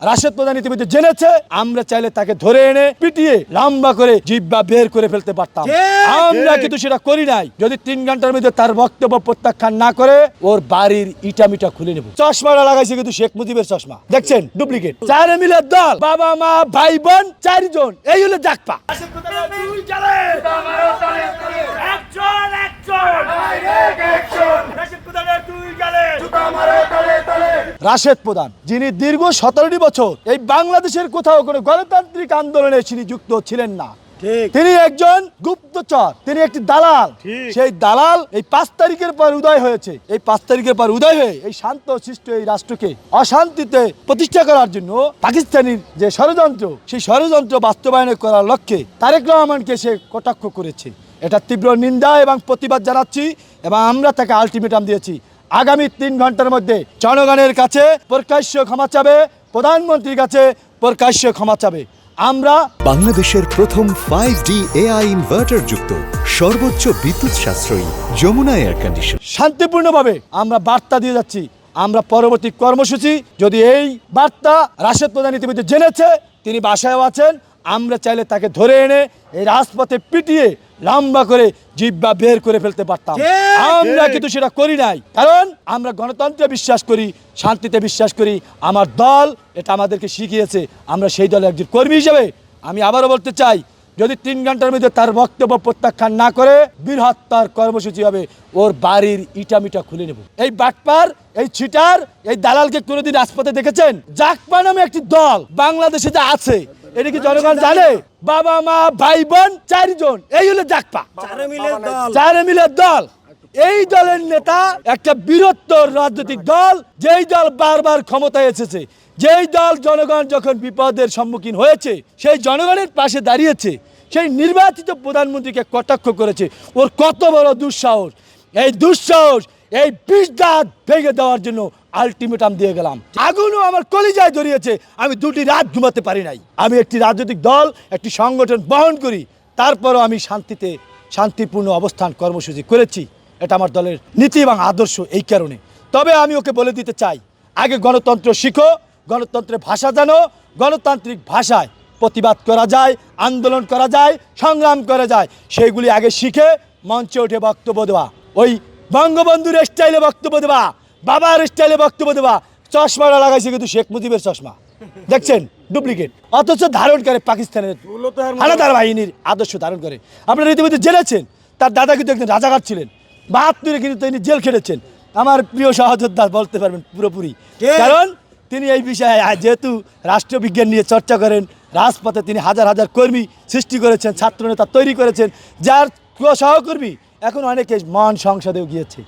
রাশেদ প্রধান ইতিমধ্যে জেনেছে, আমরা চাইলে তাকে ধরে এনে পিটিয়ে লম্বা করে জিহ্বা বের করে ফেলতে পারতাম। আমরা কিন্তু সেটা করি নাই। যদি 3 ঘন্টার মধ্যে তার বক্তব্য প্রত্যাখ্যান না করে ওর বাড়ির ইটামিটা খুলে নেব। চশমাটা লাগাইছে কিন্তু শেখ মুজিবের চশমা, দেখছেন ডুপ্লিকেট। চারে মিলে দল, বাবা মা ভাই বোন 4 জন, এই হলো জাকপা। রাশেদ প্রধান যিনি দীর্ঘ 17টি বছর এই বাংলাদেশের কোথাও কোনো গণতান্ত্রিক আন্দোলনে তিনি যুক্ত ছিলেন না, তিনি একজন গুপ্তচর, তিনি একটি দালাল। সেই দালাল এই 5 তারিখের পর উদয় হয়েছে। এই 5 তারিখের পর উদয় হয়ে এই শান্ত শিষ্ট এই রাষ্ট্রকে অশান্তিতে প্রতিষ্ঠা করার জন্য পাকিস্তানের যে ষড়যন্ত্র, সেই ষড়যন্ত্র বাস্তবায়ন করার লক্ষ্যে তারেক রহমানকে সে কটাক্ষ করেছে। এটা তীব্র নিন্দা এবং প্রতিবাদ জানাচ্ছি এবং আমরা তাকে আলটিমেটাম দিয়েছি, আগামী 3 ঘন্টার মধ্যে জনগণের কাছে প্রকাশ্য ক্ষমা চাবে, প্রধানমন্ত্রীর কাছে প্রকাশ্য ক্ষমা চাবে। আমরা বাংলাদেশের প্রথম 5D AI ইনভার্টার যুক্ত সর্বোচ্চ বিদ্যুৎ সাশ্রয়ী যমুনা এয়ার কন্ডিশন শান্তিপূর্ণভাবে আমরা বার্তা দিয়ে যাচ্ছি। আমরা পরবর্তী কর্মসূচি, যদি এই বার্তা রাশেদ প্রধান ইতিমধ্যে জেনেছে, তিনি বাসায়ও আছেন, আমরা চাইলে তাকে ধরে এনে এই রাজপথে পিটিয়ে লম্বা করে জিহ্বা বের করে ফেলতে পারতাম। আমরা কিন্তু সেটা করি নাই, কারণ আমরা গণতন্ত্রে বিশ্বাস করি, শান্তিতে বিশ্বাস করি। আমার দল এটা আমাদেরকে শিখিয়েছে, আমরা সেই দলের একজন কর্মী হিসেবে আমি আবারও বলতে চাই, যদি 3 ঘন্টার মধ্যে তার বক্তব্য প্রত্যাখ্যান না করে বৃহত্তর কর্মসূচি হবে, ওর বাড়ির ইটামিটা খুলে নেব। এই বাটপার, এই ছিটার, এই দালালকে কোনোদিন রাজপথে দেখেছেন? জাকপা নামে একটি দল বাংলাদেশে যে আছে, এটা কি জনগণ জানে? বাবা মা ভাই বোন 4 জন, এই হলো জাকপা, 4 মিলে দল। এই দলের নেতা একটা বৃহত্তর রাজনৈতিক দল, যেই দল বারবার ক্ষমতায় এসেছে, যেই দল জনগণ যখন বিপদের সম্মুখীন হয়েছে সেই জনগণের পাশে দাঁড়িয়েছে, সেই নির্বাচিত প্রধানমন্ত্রীকে কটাক্ষ করেছে। ওর কত বড় দুঃসাহস! এই দুঃসাহস এই 20 দাঁত ভেঙে দেওয়ার জন্য আলটিমেটাম দিয়ে গেলাম। আগুনও আমার কলিজায় জড়িয়েছে, আমি 2টি রাত ঘুমাতে পারি নাই। আমি একটি রাজনৈতিক দল, একটি সংগঠন বহন করি, তারপরও আমি শান্তিপূর্ণ অবস্থান কর্মসূচি করেছি। এটা আমার দলের নীতি এবং আদর্শ। এই কারণে তবে আমি ওকে বলে দিতে চাই, আগে গণতন্ত্র শিখো, গণতন্ত্রের ভাষা জানো, গণতান্ত্রিক ভাষায় প্রতিবাদ করা যায়, আন্দোলন করা যায়, সংগ্রাম করা যায়, সেইগুলি আগে শিখে মঞ্চে উঠে বক্তব্য দেওয়া, ওই বঙ্গবন্ধুর স্টাইলে বক্তব্য দেওয়া, বাবার স্টাইলে বক্তব্য দেওয়া। চশমাটা লাগাইছে কিন্তু শেখ মুজিবের চশমা, দেখছেন ডুপ্লিকেট, অথচ ধারণ করে পাকিস্তানের হানাদার বাহিনীর আদর্শ ধারণ করে। আপনারা ইতিমধ্যে জেনেছেন তার দাদা কিন্তু একজন রাজাকার ছিলেন, 72-এ কিন্তু তিনি জেল খেটেছেন। আমার প্রিয় সহযোদ্ধা বলতে পারবেন পুরোপুরি, কারণ তিনি এই বিষয়ে যেহেতু রাষ্ট্রবিজ্ঞান নিয়ে চর্চা করেন, রাজপথে তিনি হাজার হাজার কর্মী সৃষ্টি করেছেন, ছাত্রনেতা তৈরি করেছেন, যার সহকর্মী এখন অনেকে মান সংসদেও গিয়েছে।